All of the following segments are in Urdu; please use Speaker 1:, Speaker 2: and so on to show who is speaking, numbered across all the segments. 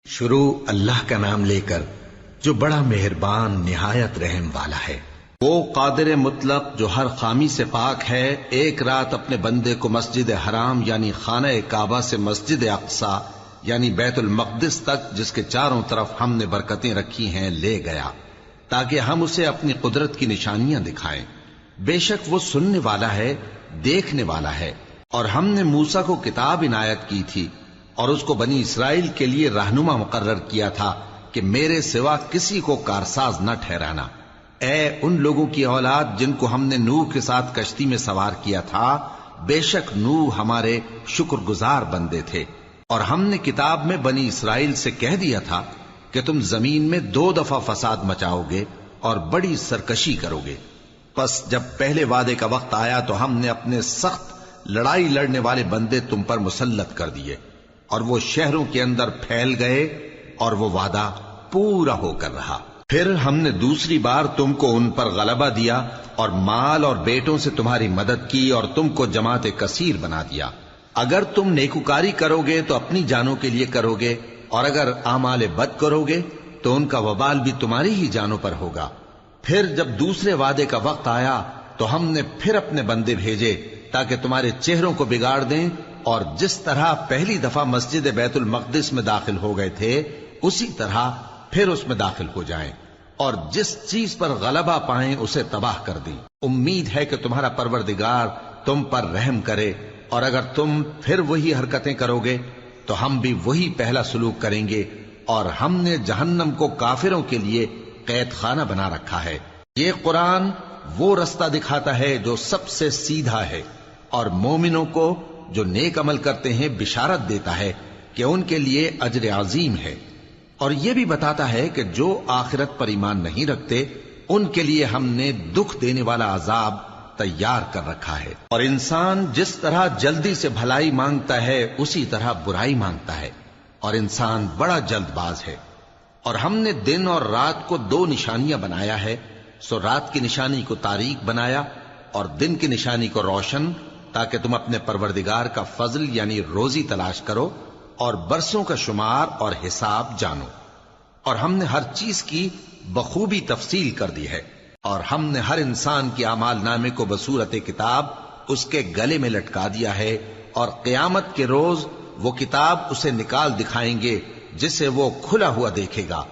Speaker 1: شروع اللہ کا نام لے کر جو بڑا مہربان نہایت رحم والا ہے۔ وہ قادر مطلق جو ہر خامی سے پاک ہے، ایک رات اپنے بندے کو مسجد حرام یعنی خانہ کعبہ سے مسجد اقصی یعنی بیت المقدس تک، جس کے چاروں طرف ہم نے برکتیں رکھی ہیں، لے گیا تاکہ ہم اسے اپنی قدرت کی نشانیاں دکھائیں۔ بے شک وہ سننے والا ہے، دیکھنے والا ہے۔ اور ہم نے موسیٰ کو کتاب عنایت کی تھی اور اس کو بنی اسرائیل کے لیے رہنما مقرر کیا تھا کہ میرے سوا کسی کو کارساز نہ ٹھہرانا۔ اے ان لوگوں کی اولاد جن کو ہم نے نوح کے ساتھ کشتی میں سوار کیا تھا، بے شک نوح ہمارے شکر گزار بندے تھے۔ اور ہم نے کتاب میں بنی اسرائیل سے کہہ دیا تھا کہ تم زمین میں 2 دفعہ فساد مچاؤ گے اور بڑی سرکشی کرو گے۔ پس جب پہلے وعدے کا وقت آیا تو ہم نے اپنے سخت لڑائی لڑنے والے بندے تم پر مسلط کر دیے، اور وہ شہروں کے اندر پھیل گئے، اور وہ وعدہ پورا ہو کر رہا۔ پھر ہم نے دوسری بار تم کو ان پر غلبہ دیا اور مال اور بیٹوں سے تمہاری مدد کی اور تم کو جماعت کثیر بنا دیا۔ اگر تم نیکوکاری کرو گے تو اپنی جانوں کے لیے کرو گے، اور اگر اعمال بد کرو گے تو ان کا وبال بھی تمہاری ہی جانوں پر ہوگا۔ پھر جب دوسرے وعدے کا وقت آیا تو ہم نے پھر اپنے بندے بھیجے تاکہ تمہارے چہروں کو بگاڑ دیں، اور جس طرح پہلی دفعہ مسجد بیت المقدس میں داخل ہو گئے تھے اسی طرح پھر اس میں داخل ہو جائیں، اور جس چیز پر غلبہ پائیں اسے تباہ کر دیں۔ امید ہے کہ تمہارا پروردگار تم پر رحم کرے، اور اگر تم پھر وہی حرکتیں کرو گے تو ہم بھی وہی پہلا سلوک کریں گے، اور ہم نے جہنم کو کافروں کے لیے قید خانہ بنا رکھا ہے۔ یہ قرآن وہ رستہ دکھاتا ہے جو سب سے سیدھا ہے، اور مومنوں کو جو نیک عمل کرتے ہیں بشارت دیتا ہے کہ ان کے لیے اجر عظیم ہے، اور یہ بھی بتاتا ہے کہ جو آخرت پر ایمان نہیں رکھتے ان کے لیے ہم نے دکھ دینے والا عذاب تیار کر رکھا ہے۔ اور انسان جس طرح جلدی سے بھلائی مانگتا ہے اسی طرح برائی مانگتا ہے، اور انسان بڑا جلد باز ہے۔ اور ہم نے دن اور رات کو 2 نشانیاں بنایا ہے، سو رات کی نشانی کو تاریک بنایا اور دن کی نشانی کو روشن، تاکہ تم اپنے پروردگار کا فضل یعنی روزی تلاش کرو اور برسوں کا شمار اور حساب جانو۔ اور ہم نے ہر چیز کی بخوبی تفصیل کر دی ہے، اور ہم نے ہر انسان کی اعمال نامے کو بصورت کتاب اس کے گلے میں لٹکا دیا ہے، اور قیامت کے روز وہ کتاب اسے نکال دکھائیں گے جسے وہ کھلا ہوا دیکھے گا۔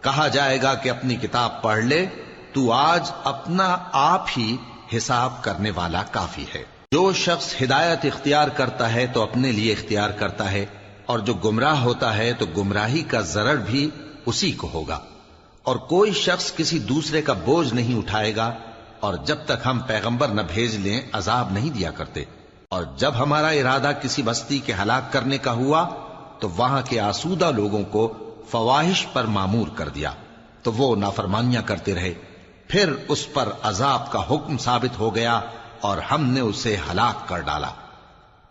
Speaker 1: کہا جائے گا کہ اپنی کتاب پڑھ لے، تو آج اپنا آپ ہی حساب کرنے والا کافی ہے۔ جو شخص ہدایت اختیار کرتا ہے تو اپنے لیے اختیار کرتا ہے، اور جو گمراہ ہوتا ہے تو گمراہی کا ضرر بھی اسی کو ہوگا۔ اور کوئی شخص کسی دوسرے کا بوجھ نہیں اٹھائے گا، اور جب تک ہم پیغمبر نہ بھیج لیں عذاب نہیں دیا کرتے۔ اور جب ہمارا ارادہ کسی بستی کے ہلاک کرنے کا ہوا تو وہاں کے آسودہ لوگوں کو فواحش پر مامور کر دیا، تو وہ نافرمانیاں کرتے رہے۔ پھر اس پر عذاب کا حکم ثابت ہو گیا اور ہم نے اسے ہلاک کر ڈالا۔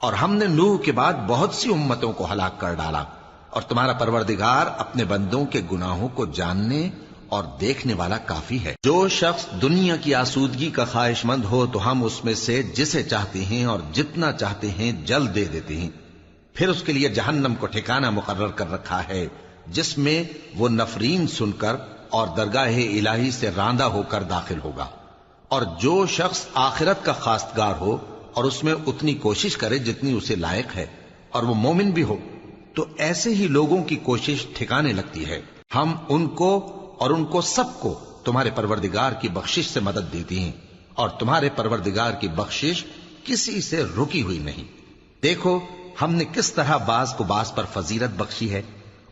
Speaker 1: اور ہم نے نوح کے بعد بہت سی امتوں کو ہلاک کر ڈالا، اور تمہارا پروردگار اپنے بندوں کے گناہوں کو جاننے اور دیکھنے والا کافی ہے۔ جو شخص دنیا کی آسودگی کا خواہش مند ہو تو ہم اس میں سے جسے چاہتے ہیں اور جتنا چاہتے ہیں جلد دے دیتے ہیں۔ پھر اس کے لیے جہنم کو ٹھکانہ مقرر کر رکھا ہے، جس میں وہ نفرین سن کر اور درگاہ الہی سے راندہ ہو کر داخل ہوگا۔ اور جو شخص آخرت کا خواستگار ہو اور اس میں اتنی کوشش کرے جتنی اسے لائق ہے، اور وہ مومن بھی ہو، تو ایسے ہی لوگوں کی کوشش ٹھکانے لگتی ہے۔ ہم ان کو اور ان کو سب کو تمہارے پروردگار کی بخشش سے مدد دیتی ہیں، اور تمہارے پروردگار کی بخشش کسی سے رکی ہوئی نہیں۔ دیکھو ہم نے کس طرح بعض کو بعض پر فضیلت بخشی ہے،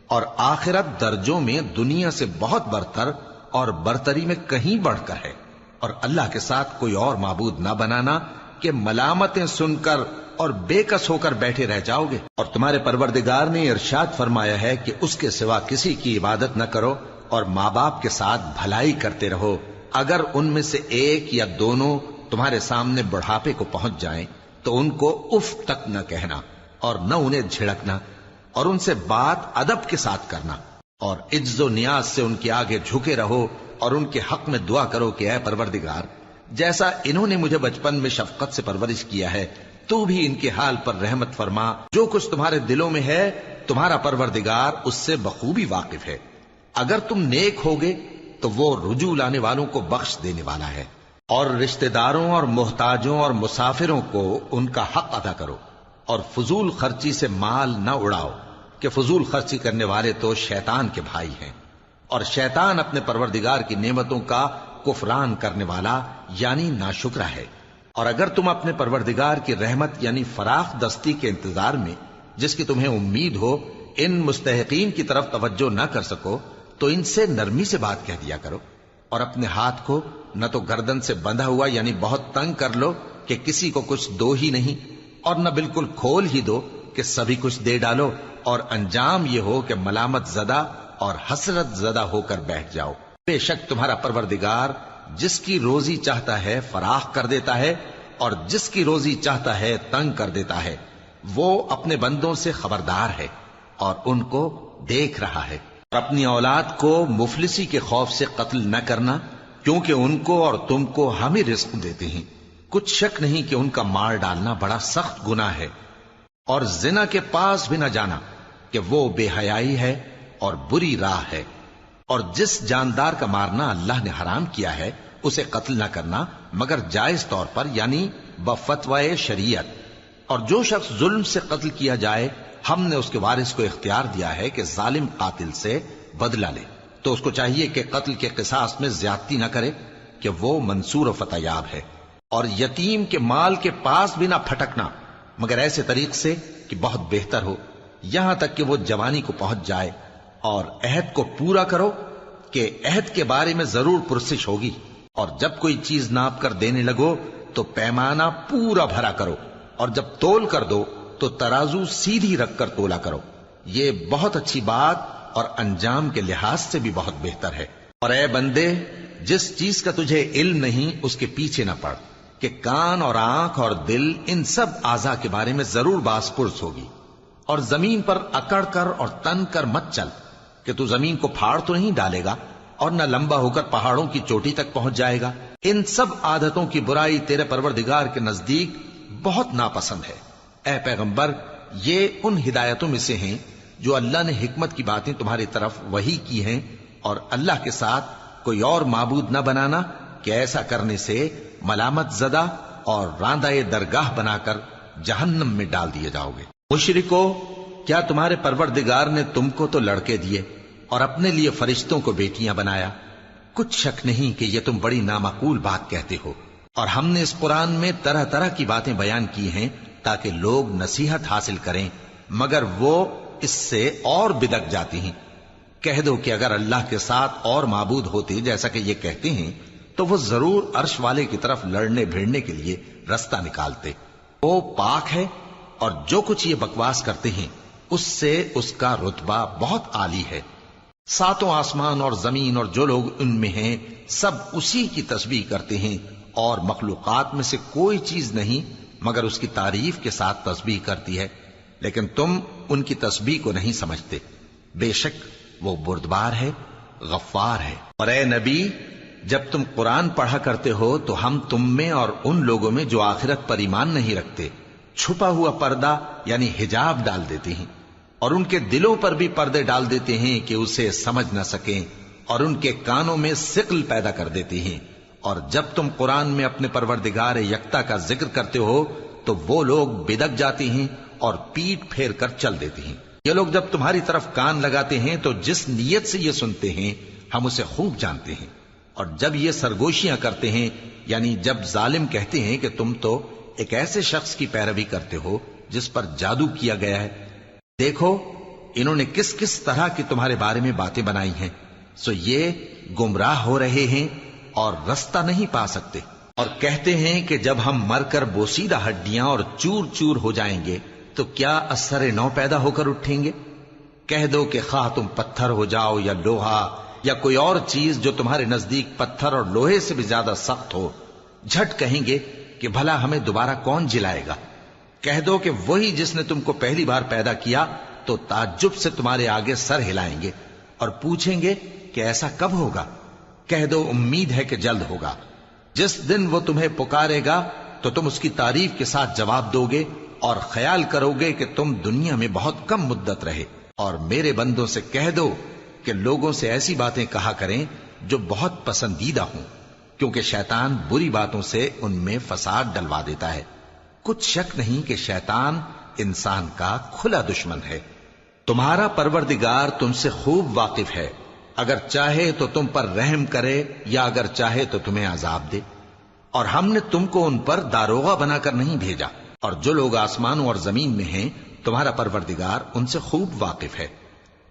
Speaker 1: اور آخرت درجوں میں دنیا سے بہت برتر اور برتری میں کہیں بڑھ کر ہے۔ اور اللہ کے ساتھ کوئی اور معبود نہ بنانا کہ ملامتیں سن کر اور بے کس ہو کر بیٹھے رہ جاؤ گے۔ اور تمہارے پروردگار نے ارشاد فرمایا ہے کہ اس کے سوا کسی کی عبادت نہ کرو، اور ماں باپ کے ساتھ بھلائی کرتے رہو۔ اگر ان میں سے ایک یا دونوں تمہارے سامنے بڑھاپے کو پہنچ جائیں تو ان کو اف تک نہ کہنا، اور نہ انہیں جھڑکنا، اور ان سے بات ادب کے ساتھ کرنا، اور عجز و نیاز سے ان کے آگے جھکے رہو، اور ان کے حق میں دعا کرو کہ اے پروردگار، جیسا انہوں نے مجھے بچپن میں شفقت سے پرورش کیا ہے، تو بھی ان کے حال پر رحمت فرما۔ جو کچھ تمہارے دلوں میں ہے تمہارا پروردگار اس سے بخوبی واقف ہے۔ اگر تم نیک ہوگے تو وہ رجوع لانے والوں کو بخش دینے والا ہے۔ اور رشتہ داروں اور محتاجوں اور مسافروں کو ان کا حق ادا کرو، اور فضول خرچی سے مال نہ اڑاؤ، کہ فضول خرچی کرنے والے تو شیطان کے بھائی ہیں، اور شیطان اپنے پروردگار کی نعمتوں کا کفران کرنے والا یعنی ناشکرا ہے۔ اور اگر تم اپنے پروردگار کی رحمت یعنی فراخ دستی کے انتظار میں، جس کی تمہیں امید ہو، ان مستحقین کی طرف توجہ نہ کر سکو تو ان سے نرمی سے بات کہہ دیا کرو، اور اپنے ہاتھ کو نہ تو گردن سے بندھا ہوا یعنی بہت تنگ کر لو کہ کسی کو کچھ دو ہی نہیں، اور نہ بالکل کھول ہی دو کہ سبھی کچھ دے ڈالو، اور انجام یہ ہو کہ ملامت زدہ اور حسرت زدہ ہو کر بیٹھ جاؤ۔ بے شک تمہارا پروردگار جس کی روزی چاہتا ہے فراخ کر دیتا ہے، اور جس کی روزی چاہتا ہے تنگ کر دیتا ہے۔ وہ اپنے بندوں سے خبردار ہے اور ان کو دیکھ رہا ہے۔ اور اپنی اولاد کو مفلسی کے خوف سے قتل نہ کرنا، کیونکہ ان کو اور تم کو ہم ہی رزق دیتے ہیں۔ کچھ شک نہیں کہ ان کا مار ڈالنا بڑا سخت گناہ ہے۔ اور زنا کے پاس بھی نہ جانا، کہ وہ بے حیائی ہے اور بری راہ ہے۔ اور جس جاندار کا مارنا اللہ نے حرام کیا ہے اسے قتل نہ کرنا مگر جائز طور پر یعنی بفتوائے شریعت۔ اور جو شخص ظلم سے قتل کیا جائے، ہم نے اس کے وارث کو اختیار دیا ہے کہ ظالم قاتل سے بدلہ لے، تو اس کو چاہیے کہ قتل کے قصاص میں زیادتی نہ کرے، کہ وہ منصور و فتح یاب ہے۔ اور یتیم کے مال کے پاس بھی نہ پھٹکنا مگر ایسے طریق سے کہ بہت بہتر ہو، یہاں تک کہ وہ جوانی کو پہنچ جائے۔ اور عہد کو پورا کرو، کہ عہد کے بارے میں ضرور پرسش ہوگی۔ اور جب کوئی چیز ناپ کر دینے لگو تو پیمانہ پورا بھرا کرو، اور جب تول کر دو تو ترازو سیدھی رکھ کر تولا کرو، یہ بہت اچھی بات اور انجام کے لحاظ سے بھی بہت بہتر ہے۔ اور اے بندے، جس چیز کا تجھے علم نہیں اس کے پیچھے نہ پڑ، کہ کان اور آنکھ اور دل ان سب اعضاء کے بارے میں ضرور باز پرس ہوگی۔ اور زمین پر اکڑ کر اور تن کر مت چل، کہ تو زمین کو پھاڑ تو نہیں ڈالے گا اور نہ لمبا ہو کر پہاڑوں کی چوٹی تک پہنچ جائے گا۔ ان سب عادتوں کی برائی تیرے پروردگار کے نزدیک بہت ناپسند ہے۔ اے پیغمبر، یہ ان ہدایتوں میں سے ہیں جو اللہ نے حکمت کی باتیں تمہاری طرف وحی کی ہیں، اور اللہ کے ساتھ کوئی اور معبود نہ بنانا، کہ ایسا کرنے سے ملامت زدہ اور راندہ درگاہ بنا کر جہنم میں ڈال دیے جاؤ گے۔ مشرکو، کیا تمہارے پروردگار نے تم کو تو لڑکے دیے اور اپنے لیے فرشتوں کو بیٹیاں بنایا؟ کچھ شک نہیں کہ یہ تم بڑی نامعقول بات کہتے ہو۔ اور ہم نے اس قرآن میں طرح طرح کی باتیں بیان کی ہیں تاکہ لوگ نصیحت حاصل کریں، مگر وہ اس سے اور بدک جاتی ہیں۔ کہہ دو کہ اگر اللہ کے ساتھ اور معبود ہوتے جیسا کہ یہ کہتے ہیں تو وہ ضرور عرش والے کی طرف لڑنے بھیڑنے کے لیے رستہ نکالتے۔ وہ پاک ہے، اور جو کچھ یہ بکواس کرتے ہیں اس سے اس کا رتبہ بہت عالی ہے۔ ساتوں آسمان اور زمین اور جو لوگ ان میں ہیں سب اسی کی تسبیح کرتے ہیں، اور مخلوقات میں سے کوئی چیز نہیں مگر اس کی تعریف کے ساتھ تسبیح کرتی ہے، لیکن تم ان کی تسبیح کو نہیں سمجھتے۔ بے شک وہ بردبار ہے، غفار ہے۔ اور اے نبی، جب تم قرآن پڑھا کرتے ہو تو ہم تم میں اور ان لوگوں میں جو آخرت پر ایمان نہیں رکھتے چھپا ہوا پردہ یعنی حجاب ڈال دیتے ہیں، اور ان کے دلوں پر بھی پردے ڈال دیتے ہیں کہ اسے سمجھ نہ سکیں، اور ان کے کانوں میں ثقل پیدا کر دیتے ہیں۔ اور جب تم قرآن میں اپنے پروردگار یکتا کا ذکر کرتے ہو تو وہ لوگ بدک جاتے ہیں اور پیٹ پھیر کر چل دیتے ہیں۔ یہ لوگ جب تمہاری طرف کان لگاتے ہیں تو جس نیت سے یہ سنتے ہیں ہم اسے خوب جانتے ہیں، اور جب یہ سرگوشیاں کرتے ہیں یعنی جب ظالم کہتے ہیں کہ تم تو ایک ایسے شخص کی پیروی کرتے ہو جس پر جادو کیا گیا ہے، دیکھو انہوں نے کس کس طرح کی تمہارے بارے میں باتیں بنائی ہیں، سو یہ گمراہ ہو رہے ہیں اور رستہ نہیں پا سکتے۔ اور کہتے ہیں کہ جب ہم مر کر بوسیدہ ہڈیاں اور چور چور ہو جائیں گے تو کیا اثر نو پیدا ہو کر اٹھیں گے؟ کہہ دو کہ خواہ تم پتھر ہو جاؤ یا لوہا یا کوئی اور چیز جو تمہارے نزدیک پتھر اور لوہے سے بھی زیادہ سخت ہو، جھٹ کہیں گے کہ بھلا ہمیں دوبارہ کون جلائے گا؟ کہہ دو کہ وہی جس نے تم کو پہلی بار پیدا کیا تو تعجب سے تمہارے آگے سر ہلائیں گے اور پوچھیں گے کہ ایسا کب ہوگا؟ کہہ دو امید ہے کہ جلد ہوگا۔ جس دن وہ تمہیں پکارے گا تو تم اس کی تعریف کے ساتھ جواب دو گے اور خیال کرو گے کہ تم دنیا میں بہت کم مدت رہے۔ اور میرے بندوں سے کہہ دو کہ لوگوں سے ایسی باتیں کہا کریں جو بہت پسندیدہ ہوں، کیونکہ شیطان بری باتوں سے ان میں فساد ڈلوا دیتا ہے۔ کچھ شک نہیں کہ شیطان انسان کا کھلا دشمن ہے۔ تمہارا پروردگار تم سے خوب واقف ہے، اگر چاہے تو تم پر رحم کرے یا اگر چاہے تو تمہیں عذاب دے۔ اور ہم نے تم کو ان پر داروغہ بنا کر نہیں بھیجا، اور جو لوگ آسمانوں اور زمین میں ہیں تمہارا پروردگار ان سے خوب واقف ہے۔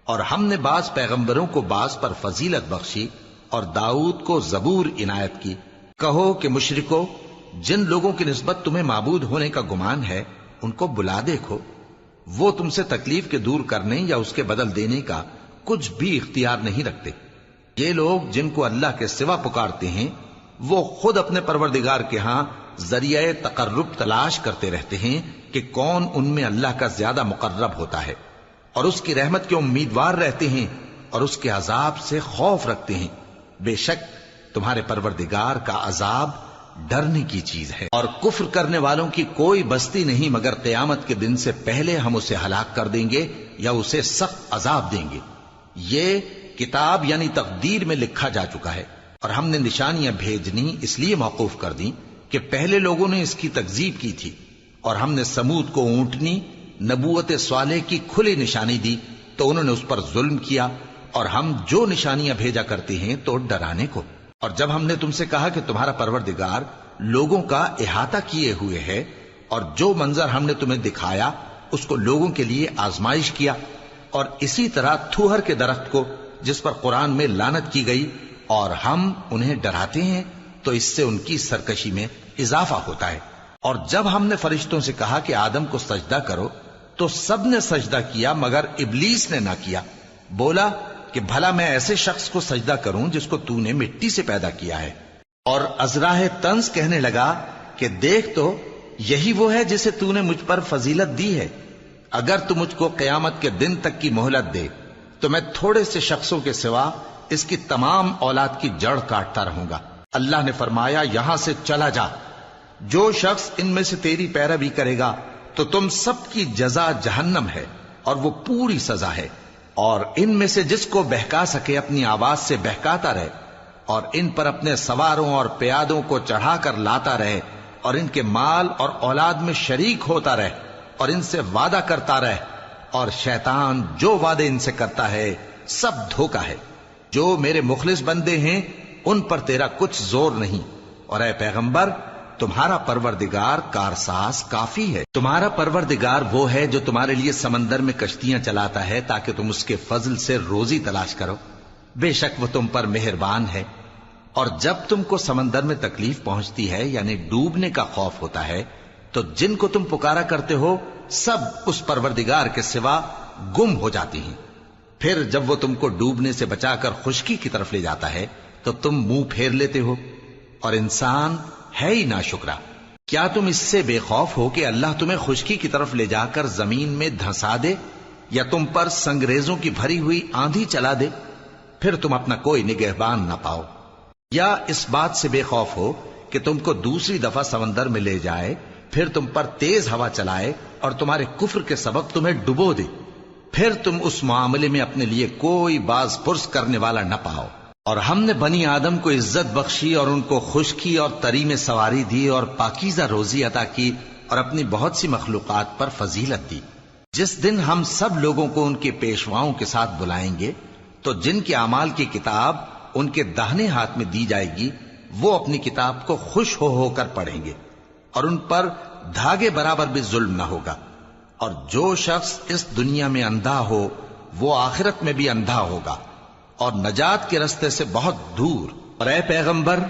Speaker 1: اور ہم نے بعض پیغمبروں کو بعض پر فضیلت بخشی اور داؤد کو زبور عنایت کی۔ کہو کہ مشرکو، جن لوگوں کی نسبت تمہیں معبود ہونے کا گمان ہے ان کو بلا دیکھو، وہ تم سے تکلیف کے دور کرنے یا اس کے بدل دینے کا کچھ بھی اختیار نہیں رکھتے۔ یہ لوگ جن کو اللہ کے سوا پکارتے ہیں وہ خود اپنے پروردگار کے ہاں ذریعہ تقرب تلاش کرتے رہتے ہیں کہ کون ان میں اللہ کا زیادہ مقرب ہوتا ہے، اور اس کی رحمت کے امیدوار رہتے ہیں اور اس کے عذاب سے خوف رکھتے ہیں۔ بے شک تمہارے پروردگار کا عذاب ڈرنے کی چیز ہے، اور کفر کرنے والوں کی کوئی بستی نہیں مگر قیامت کے دن سے پہلے ہم اسے ہلاک کر دیں گے یا اسے سخت عذاب دیں گے۔ یہ کتاب یعنی تقدیر میں لکھا جا چکا ہے، اور ہم نے نشانیاں بھیجنی اس لیے موقوف کر دیں کہ پہلے لوگوں نے اس کی تکذیب کی تھی، اور ہم نے سمود کو اونٹنی نبوت صالح کی کھلی نشانی دی تو انہوں نے اس پر ظلم کیا، اور ہم جو نشانیاں بھیجا کرتے ہیں تو ڈرانے کو۔ اور جب ہم نے تم سے کہا کہ تمہارا پروردگار لوگوں کا احاطہ کیے ہوئے ہے، اور جو منظر ہم نے تمہیں دکھایا اس کو لوگوں کے لیے آزمائش کیا، اور اسی طرح تھوہر کے درخت کو جس پر قرآن میں لعنت کی گئی، اور ہم انہیں ڈراتے ہیں تو اس سے ان کی سرکشی میں اضافہ ہوتا ہے۔ اور جب ہم نے فرشتوں سے کہا کہ آدم کو سجدہ کرو تو سب نے سجدہ کیا مگر ابلیس نے نہ کیا، بولا کہ بھلا میں ایسے شخص کو سجدہ کروں جس کو تو نے مٹی سے پیدا کیا ہے۔ اور ازراہ طنز کہنے لگا کہ دیکھ تو یہی وہ ہے جسے تو نے مجھ پر فضیلت دی ہے، اگر تو مجھ کو قیامت کے دن تک کی مہلت دے تو میں تھوڑے سے شخصوں کے سوا اس کی تمام اولاد کی جڑ کاٹتا رہوں گا۔ اللہ نے فرمایا یہاں سے چلا جا، جو شخص ان میں سے تیری پیروی کرے گا تو تم سب کی جزا جہنم ہے اور وہ پوری سزا ہے، اور ان میں سے جس کو بہکا سکے اپنی آواز سے بہکاتا رہے، اور ان پر اپنے سواروں اور پیادوں کو چڑھا کر لاتا رہے، اور ان کے مال اور اولاد میں شریک ہوتا رہے، اور ان سے وعدہ کرتا رہے، اور شیطان جو وعدے ان سے کرتا ہے سب دھوکہ ہے۔ جو میرے مخلص بندے ہیں ان پر تیرا کچھ زور نہیں، اور اے پیغمبر تمہارا پروردگار کارساز کافی ہے۔ تمہارا پروردگار وہ ہے جو تمہارے لیے سمندر میں کشتیاں چلاتا ہے تاکہ تم اس کے فضل سے روزی تلاش کرو، بے شک وہ تم پر مہربان ہے۔ اور جب تم کو سمندر میں تکلیف پہنچتی ہے یعنی ڈوبنے کا خوف ہوتا ہے تو جن کو تم پکارا کرتے ہو سب اس پروردگار کے سوا گم ہو جاتی ہیں، پھر جب وہ تم کو ڈوبنے سے بچا کر خشکی کی طرف لے جاتا ہے تو تم منہ پھیر لیتے ہو، اور انسان ہے ہی ناشکرا۔ کیا تم اس سے بے خوف ہو کہ اللہ تمہیں خشکی کی طرف لے جا کر زمین میں دھنسا دے یا تم پر سنگریزوں کی بھری ہوئی آندھی چلا دے، پھر تم اپنا کوئی نگہبان نہ پاؤ؟ یا اس بات سے بے خوف ہو کہ تم کو دوسری دفعہ سمندر میں لے جائے، پھر تم پر تیز ہوا چلائے اور تمہارے کفر کے سبب تمہیں ڈبو دے، پھر تم اس معاملے میں اپنے لیے کوئی باز پرس کرنے والا نہ پاؤ۔ اور ہم نے بنی آدم کو عزت بخشی اور ان کو خشکی اور تری میں سواری دی اور پاکیزہ روزی عطا کی اور اپنی بہت سی مخلوقات پر فضیلت دی۔ جس دن ہم سب لوگوں کو ان کے پیشواؤں کے ساتھ بلائیں گے تو جن کے اعمال کی کتاب ان کے داہنے ہاتھ میں دی جائے گی وہ اپنی کتاب کو خوش ہو کر پڑھیں گے، اور ان پر دھاگے برابر بھی ظلم نہ ہوگا۔ اور جو شخص اس دنیا میں اندھا ہو وہ آخرت میں بھی اندھا ہوگا اور نجات کے رستے سے بہت دور۔ اور اے پیغمبر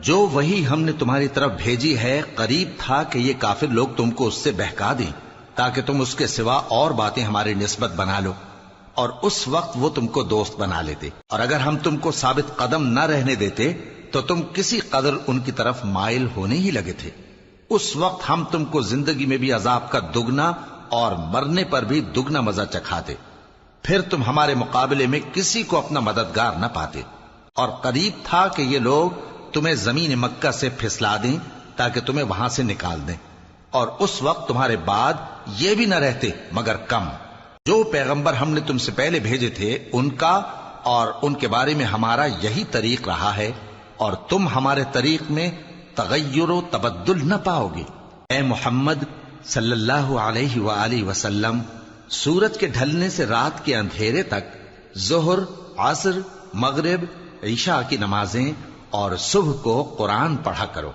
Speaker 1: جو وہی ہم نے تمہاری طرف بھیجی ہے قریب تھا کہ یہ کافر لوگ تم کو اس سے بہکا دیں تاکہ تم اس کے سوا اور باتیں ہماری نسبت بنا لو، اور اس وقت وہ تم کو دوست بنا لیتے، اور اگر ہم تم کو ثابت قدم نہ رہنے دیتے تو تم کسی قدر ان کی طرف مائل ہونے ہی لگے تھے۔ اس وقت ہم تم کو زندگی میں بھی عذاب کا دگنا اور مرنے پر بھی دگنا مزہ چکھاتے، پھر تم ہمارے مقابلے میں کسی کو اپنا مددگار نہ پاتے۔ اور قریب تھا کہ یہ لوگ تمہیں زمین مکہ سے پھسلا دیں تاکہ تمہیں وہاں سے نکال دیں، اور اس وقت تمہارے بعد یہ بھی نہ رہتے مگر کم۔ جو پیغمبر ہم نے تم سے پہلے بھیجے تھے ان کا اور ان کے بارے میں ہمارا یہی طریق رہا ہے، اور تم ہمارے طریق میں تغیر و تبدل نہ پاؤ گے۔ اے محمد صلی اللہ علیہ وآلہ وسلم، سورج کے ڈھلنے سے رات کے اندھیرے تک ظہر، عصر، مغرب، عشاء کی نمازیں اور صبح کو قرآن پڑھا کرو،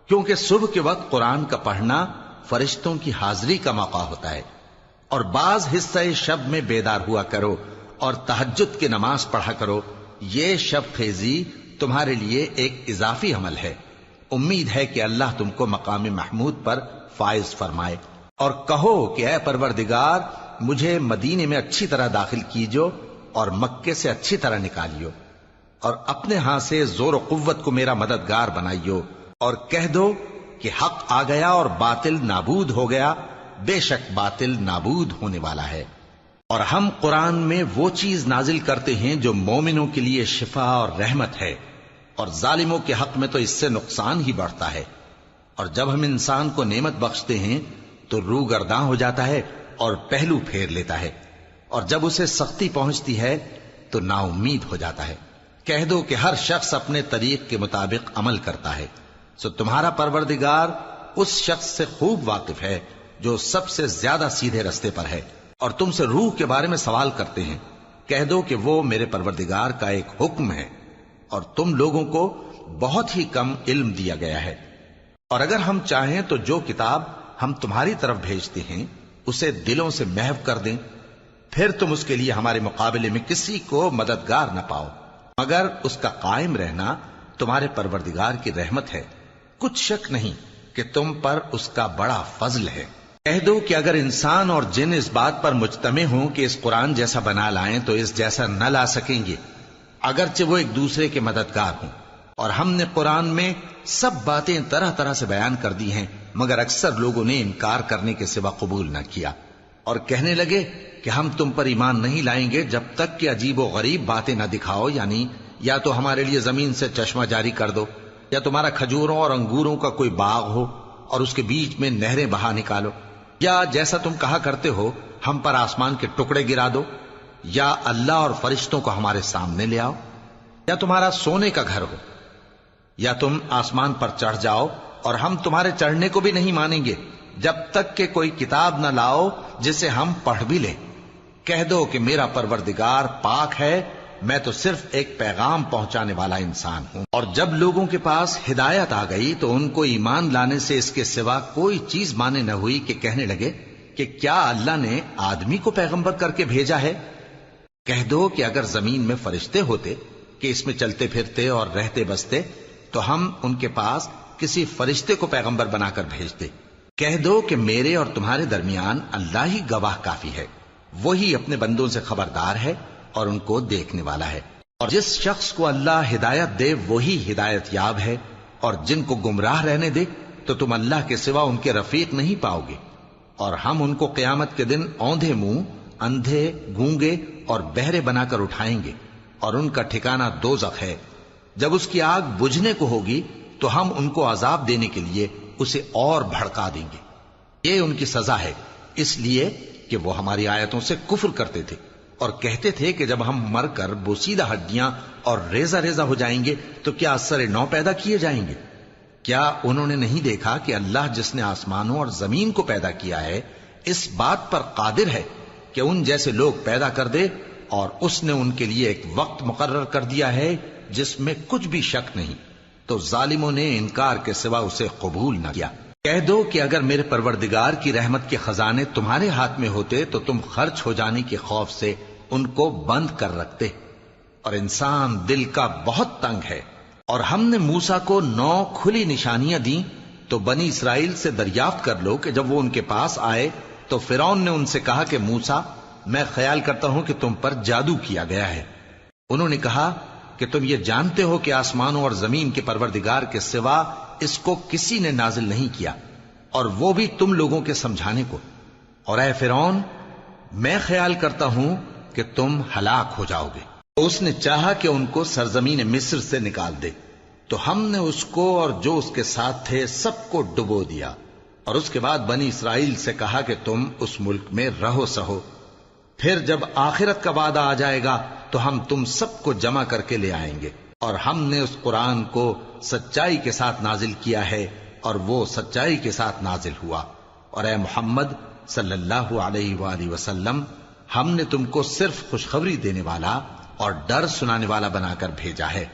Speaker 1: کیونکہ صبح کے وقت قرآن کا پڑھنا فرشتوں کی حاضری کا موقع ہوتا ہے، اور بعض حصہ شب میں بیدار ہوا کرو اور تہجد کی نماز پڑھا کرو۔ یہ شب خیزی تمہارے لیے ایک اضافی عمل ہے۔ امید ہے کہ اللہ تم کو مقام محمود پر فائز فرمائے۔ اور کہو کہ اے پروردگار، مجھے مدینے میں اچھی طرح داخل کیجو اور مکے سے اچھی طرح نکالیو، اور اپنے ہاں سے زور و قوت کو میرا مددگار بنائیو، اور کہہ دو کہ حق آ گیا اور باطل نابود ہو گیا، بے شک باطل نابود ہونے والا ہے۔ اور ہم قرآن میں وہ چیز نازل کرتے ہیں جو مومنوں کے لیے شفا اور رحمت ہے، اور ظالموں کے حق میں تو اس سے نقصان ہی بڑھتا ہے۔ اور جب ہم انسان کو نعمت بخشتے ہیں تو روح گرداں ہو جاتا ہے اور پہلو پھیر لیتا ہے، اور جب اسے سختی پہنچتی ہے تو نا امید ہو جاتا ہے۔ کہہ دو کہ ہر شخص اپنے طریق کے مطابق عمل کرتا ہے، سو تمہارا پروردگار اس شخص سے خوب واقف ہے جو سب سے زیادہ سیدھے رستے پر ہے۔ اور تم سے روح کے بارے میں سوال کرتے ہیں، کہہ دو کہ وہ میرے پروردگار کا ایک حکم ہے، اور تم لوگوں کو بہت ہی کم علم دیا گیا ہے۔ اور اگر ہم چاہیں تو جو کتاب ہم تمہاری طرف بھیجتے ہیں اسے دلوں سے محو کر دیں، پھر تم اس کے لیے ہمارے مقابلے میں کسی کو مددگار نہ پاؤ، مگر اس کا قائم رہنا تمہارے پروردگار کی رحمت ہے، کچھ شک نہیں کہ تم پر اس کا بڑا فضل ہے۔ کہہ دو کہ اگر انسان اور جن اس بات پر مجتمع ہوں کہ اس قرآن جیسا بنا لائیں تو اس جیسا نہ لا سکیں گے، اگرچہ وہ ایک دوسرے کے مددگار ہوں۔ اور ہم نے قرآن میں سب باتیں طرح طرح سے بیان کر دی ہیں، مگر اکثر لوگوں نے انکار کرنے کے سوا قبول نہ کیا، اور کہنے لگے کہ ہم تم پر ایمان نہیں لائیں گے جب تک کہ عجیب و غریب باتیں نہ دکھاؤ، یعنی یا تو ہمارے لیے زمین سے چشمہ جاری کر دو، یا تمہارا کھجوروں اور انگوروں کا کوئی باغ ہو اور اس کے بیچ میں نہریں بہا نکالو، یا جیسا تم کہا کرتے ہو ہم پر آسمان کے ٹکڑے گرا دو، یا اللہ اور فرشتوں کو ہمارے سامنے لے آؤ، یا تمہارا سونے کا گھر ہو، یا تم آسمان پر چڑھ جاؤ، اور ہم تمہارے چڑھنے کو بھی نہیں مانیں گے جب تک کہ کوئی کتاب نہ لاؤ جسے ہم پڑھ بھی لیں۔ کہہ دو کہ میرا پروردگار پاک ہے، میں تو صرف ایک پیغام پہنچانے والا انسان ہوں۔ اور جب لوگوں کے پاس ہدایت آ گئی تو ان کو ایمان لانے سے اس کے سوا کوئی چیز مانے نہ ہوئی کہ کہنے لگے کہ کیا اللہ نے آدمی کو پیغمبر کر کے بھیجا ہے؟ کہہ دو کہ اگر زمین میں فرشتے ہوتے کہ اس میں چلتے پھرتے اور رہتے بستے تو ہم ان کے پاس کسی فرشتے کو پیغمبر بنا کر بھیجتے۔ کہہ دو کہ میرے اور تمہارے درمیان اللہ ہی گواہ کافی ہے، وہی اپنے بندوں سے خبردار ہے اور ان کو دیکھنے والا ہے۔ اور جس شخص کو اللہ ہدایت دے وہی ہدایت یاب ہے، اور جن کو گمراہ رہنے دے تو تم اللہ کے سوا ان کے رفیق نہیں پاؤ گے۔ اور ہم ان کو قیامت کے دن اوندھے منہ، اندھے، گونگے اور بہرے بنا کر اٹھائیں گے، اور ان کا ٹھکانہ دوزخ ہے۔ جب اس کی آگ بجھنے کو ہوگی تو ہم ان کو عذاب دینے کے لیے اسے اور بھڑکا دیں گے۔ یہ ان کی سزا ہے، اس لیے کہ وہ ہماری آیتوں سے کفر کرتے تھے اور کہتے تھے کہ جب ہم مر کر بوسیدہ ہڈیاں اور ریزہ ریزہ ہو جائیں گے تو کیا اثر نو پیدا کیے جائیں گے؟ کیا انہوں نے نہیں دیکھا کہ اللہ جس نے آسمانوں اور زمین کو پیدا کیا ہے اس بات پر قادر ہے کہ ان جیسے لوگ پیدا کر دے، اور اس نے ان کے لیے ایک وقت مقرر کر دیا ہے جس میں کچھ بھی شک نہیں، تو ظالموں نے انکار کے سوا اسے قبول نہ کیا۔ کہہ دو کہ اگر میرے پروردگار کی رحمت کے خزانے تمہارے ہاتھ میں ہوتے تو تم خرچ ہو جانے کے خوف سے ان کو بند کر رکھتے، اور انسان دل کا بہت تنگ ہے۔ اور ہم نے موسیٰ کو 9 کھلی نشانیاں دیں تو بنی اسرائیل سے دریافت کر لو کہ جب وہ ان کے پاس آئے تو فرعون نے ان سے کہا کہ موسیٰ، میں خیال کرتا ہوں کہ تم پر جادو کیا گیا ہے۔ انہوں نے کہا کہ تم یہ جانتے ہو کہ آسمانوں اور زمین کے پروردگار کے سوا اس کو کسی نے نازل نہیں کیا، اور وہ بھی تم لوگوں کے سمجھانے کو۔ اور اے فرعون، میں خیال کرتا ہوں کہ تم ہلاک ہو جاؤ گے۔ اس نے چاہا کہ ان کو سرزمین مصر سے نکال دے، تو ہم نے اس کو اور جو اس کے ساتھ تھے سب کو ڈبو دیا، اور اس کے بعد بنی اسرائیل سے کہا کہ تم اس ملک میں رہو سہو، پھر جب آخرت کا وعدہ آ جائے گا تو ہم تم سب کو جمع کر کے لے آئیں گے، اور ہم نے اس قرآن کو سچائی کے ساتھ نازل کیا ہے اور وہ سچائی کے ساتھ نازل ہوا۔ اور اے محمد صلی اللہ علیہ وآلہ وسلم، ہم نے تم کو صرف خوشخبری دینے والا اور ڈر سنانے والا بنا کر بھیجا ہے،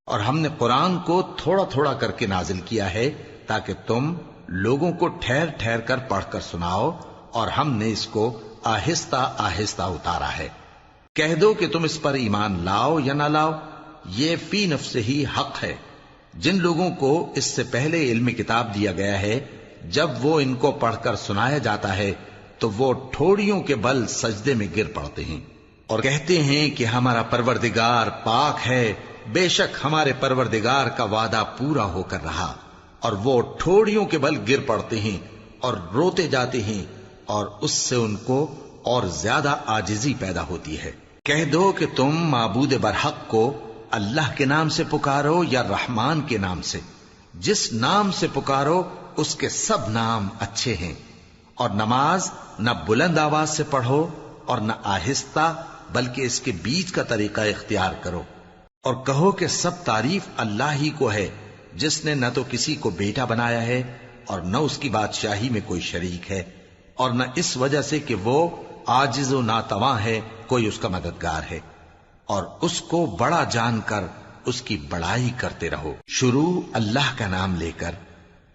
Speaker 1: اور ہم نے قرآن کو تھوڑا تھوڑا کر کے نازل کیا ہے تاکہ تم لوگوں کو ٹھہر ٹھہر کر پڑھ کر سناؤ، اور ہم نے اس کو آہستہ آہستہ اتارا ہے۔ کہہ دو کہ تم اس پر ایمان لاؤ یا نہ لاؤ، یہ فی نفس ہی حق ہے۔ جن لوگوں کو اس سے پہلے علم کتاب دیا گیا ہے، جب وہ ان کو پڑھ کر سنایا جاتا ہے تو وہ ٹھوڑیوں کے بل سجدے میں گر پڑتے ہیں اور کہتے ہیں کہ ہمارا پروردگار پاک ہے، بے شک ہمارے پروردگار کا وعدہ پورا ہو کر رہا، اور وہ ٹھوڑیوں کے بل گر پڑتے ہیں اور روتے جاتے ہیں، اور اس سے ان کو اور زیادہ عاجزی پیدا ہوتی ہے۔ کہہ دو کہ تم معبود برحق کو اللہ کے نام سے پکارو یا رحمان کے نام سے، جس نام سے پکارو اس کے سب نام اچھے ہیں، اور نماز نہ بلند آواز سے پڑھو اور نہ آہستہ، بلکہ اس کے بیچ کا طریقہ اختیار کرو، اور کہو کہ سب تعریف اللہ ہی کو ہے، جس نے نہ تو کسی کو بیٹا بنایا ہے اور نہ اس کی بادشاہی میں کوئی شریک ہے، اور نہ اس وجہ سے کہ وہ عاجز و ناتواں ہے کوئی اس کا مددگار ہے، اور اس کو بڑا جان کر اس کی بڑائی کرتے رہو۔ شروع اللہ کا نام لے کر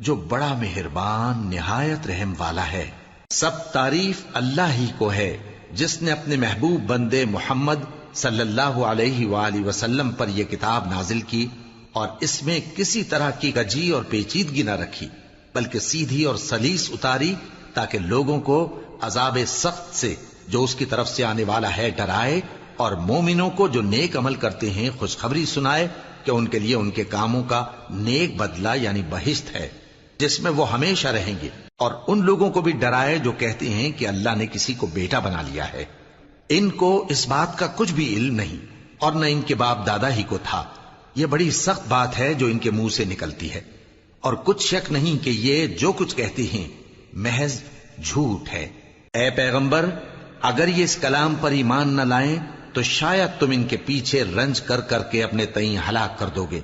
Speaker 1: جو بڑا مہربان نہایت رحم والا ہے۔ سب تعریف اللہ ہی کو ہے جس نے اپنے محبوب بندے محمد صلی اللہ علیہ وآلہ وسلم پر یہ کتاب نازل کی، اور اس میں کسی طرح کی کجی اور پیچیدگی نہ رکھی، بلکہ سیدھی اور سلیس اتاری تاکہ لوگوں کو عذاب سخت سے جو اس کی طرف سے آنے والا ہے ڈرائے، اور مومنوں کو جو نیک عمل کرتے ہیں خوشخبری سنائے کہ ان کے لیے ان کے کاموں کا نیک بدلہ یعنی بہشت ہے جس میں وہ ہمیشہ رہیں گے، اور ان لوگوں کو بھی ڈرائے جو کہتے ہیں کہ اللہ نے کسی کو بیٹا بنا لیا ہے۔ ان کو اس بات کا کچھ بھی علم نہیں، اور نہ ان کے باپ دادا ہی کو تھا۔ یہ بڑی سخت بات ہے جو ان کے منہ سے نکلتی ہے، اور کچھ شک نہیں کہ یہ جو کچھ کہتے ہیں محض جھوٹ ہے۔ اے پیغمبر، اگر یہ اس کلام پر ایمان نہ لائیں تو شاید تم ان کے پیچھے رنج کر کر کے اپنے تئیں ہلاک کر دو گے۔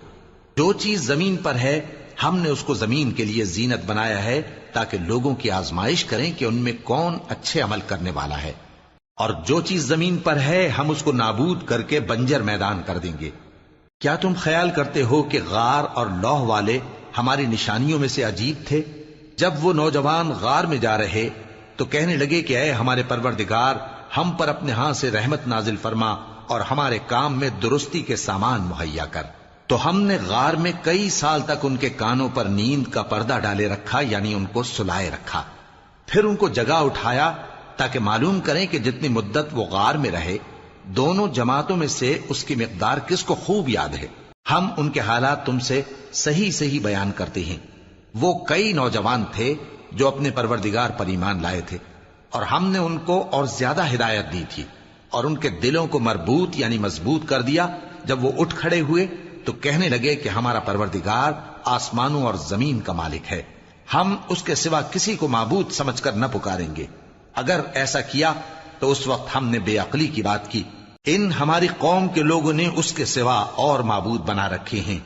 Speaker 1: جو چیز زمین پر ہے ہم نے اس کو زمین کے لیے زینت بنایا ہے تاکہ لوگوں کی آزمائش کریں کہ ان میں کون اچھے عمل کرنے والا ہے، اور جو چیز زمین پر ہے ہم اس کو نابود کر کے بنجر میدان کر دیں گے۔ کیا تم خیال کرتے ہو کہ غار اور لوح والے ہماری نشانیوں میں سے عجیب تھے؟ جب وہ نوجوان غار میں جا رہے تو کہنے لگے کہ اے ہمارے پروردگار، ہم پر اپنے ہاں سے رحمت نازل فرما اور ہمارے کام میں درستی کے سامان مہیا کر۔ تو ہم نے غار میں کئی سال تک ان کے کانوں پر نیند کا پردہ ڈالے رکھا، یعنی ان کو سلائے رکھا، پھر ان کو جگا اٹھایا تاکہ معلوم کریں کہ جتنی مدت وہ غار میں رہے دونوں جماعتوں میں سے اس کی مقدار کس کو خوب یاد ہے۔ ہم ان کے حالات تم سے صحیح صحیح بیان کرتے ہیں۔ وہ کئی نوجوان تھے جو اپنے پروردگار پر ایمان لائے تھے، اور ہم نے ان کو اور زیادہ ہدایت دی تھی، اور ان کے دلوں کو مربوط یعنی مضبوط کر دیا۔ جب وہ اٹھ کھڑے ہوئے تو کہنے لگے کہ ہمارا پروردگار آسمانوں اور زمین کا مالک ہے، ہم اس کے سوا کسی کو معبود سمجھ کر نہ پکاریں گے۔ اگر ایسا کیا تو اس وقت ہم نے بے عقلی کی بات کی۔ ان ہماری قوم کے لوگوں نے اس کے سوا اور معبود بنا رکھے ہیں،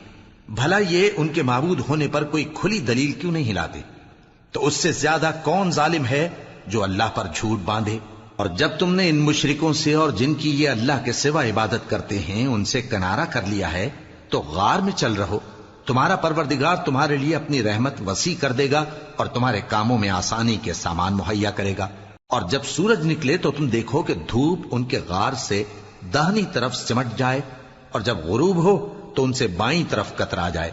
Speaker 1: بھلا یہ ان کے معبود ہونے پر کوئی کھلی دلیل کیوں نہیں لاتے؟ تو اس سے زیادہ کون ظالم ہے جو اللہ پر جھوٹ باندھے؟ اور جب تم نے ان مشرکوں سے اور جن کی یہ اللہ کے سوا عبادت کرتے ہیں ان سے کنارہ کر لیا ہے تو غار میں چل رہو، تمہارا پروردگار تمہارے لیے اپنی رحمت وسیع کر دے گا اور تمہارے کاموں میں آسانی کے سامان مہیا کرے گا۔ اور جب سورج نکلے تو تم دیکھو کہ دھوپ ان کے غار سے داہنی طرف سمٹ جائے، اور جب غروب ہو تو ان سے بائیں طرف کترا جائے،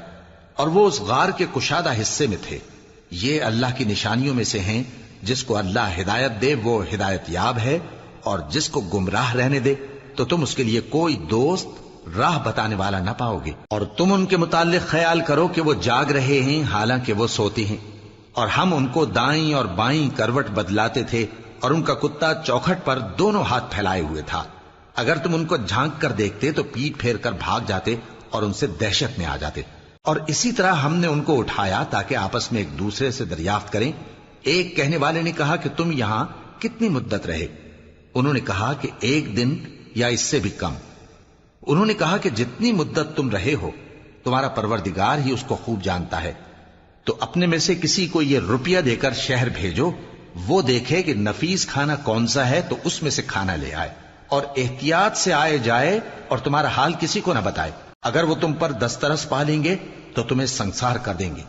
Speaker 1: اور وہ اس غار کے کشادہ حصے میں تھے۔ یہ اللہ کی نشانیوں میں سے ہیں، جس کو اللہ ہدایت دے وہ ہدایت یاب ہے، اور جس کو گمراہ رہنے دے تو تم اس کے لیے کوئی دوست راہ بتانے والا نہ پاؤ گے۔ اور تم ان کے متعلق خیال کرو کہ وہ جاگ رہے ہیں حالانکہ وہ سوتے ہیں، اور ہم ان کو دائیں اور بائیں کروٹ بدلاتے تھے، اور ان کا کتا چوکھٹ پر دونوں ہاتھ پھیلائے ہوئے تھا۔ اگر تم ان کو جھانک کر دیکھتے تو پیٹ پھیر کر بھاگ جاتے اور ان سے دہشت میں آ جاتے۔ اور اسی طرح ہم نے ان کو اٹھایا تاکہ آپس میں ایک دوسرے سے دریافت کریں۔ ایک کہنے والے نے کہا کہ تم یہاں کتنی مدت رہے؟ انہوں نے کہا کہ 1 دن یا اس سے بھی کم۔ انہوں نے کہا کہ جتنی مدت تم رہے ہو تمہارا پروردگار ہی اس کو خوب جانتا ہے، تو اپنے میں سے کسی کو یہ روپیہ دے کر شہر بھیجو، وہ دیکھے کہ نفیس کھانا کون سا ہے تو اس میں سے کھانا لے آئے، اور احتیاط سے آئے جائے اور تمہارا حال کسی کو نہ بتائے۔ اگر وہ تم پر دسترس پا لیں گے تو تمہیں سنسار کر دیں گے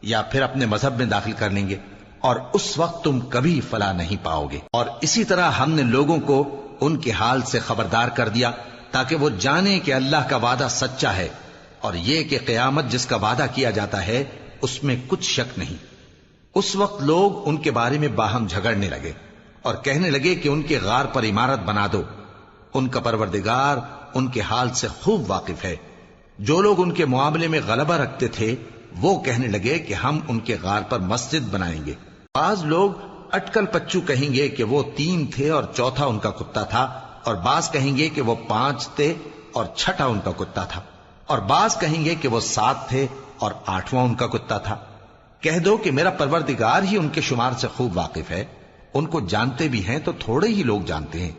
Speaker 1: یا پھر اپنے مذہب میں داخل کر لیں گے، اور اس وقت تم کبھی فلاح نہیں پاؤ گے۔ اور اسی طرح ہم نے لوگوں کو ان کے حال سے خبردار کر دیا تاکہ وہ جانیں کہ اللہ کا وعدہ سچا ہے، اور یہ کہ قیامت جس کا وعدہ کیا جاتا ہے اس میں کچھ شک نہیں۔ اس وقت لوگ ان کے بارے میں باہم جھگڑنے لگے اور کہنے لگے کہ ان کے غار پر عمارت بنا دو۔ ان کا پروردگار ان کے حال سے خوب واقف ہے۔ جو لوگ ان کے معاملے میں غلبہ رکھتے تھے وہ کہنے لگے کہ ہم ان کے غار پر مسجد بنائیں گے۔ بعض لوگ اٹکل پچو کہیں گے کہ وہ 3 تھے اور چوتھا ان کا کتا تھا، اور بعض کہیں گے کہ وہ 5 تھے اور چھٹا ان کا کتا تھا، اور بعض کہیں گے کہ وہ 7 تھے اور 8واں ان کا کتا تھا۔ کہہ دو کہ میرا پروردگار ہی ان کے شمار سے خوب واقف ہے، ان کو جانتے بھی ہیں تو تھوڑے ہی لوگ جانتے ہیں۔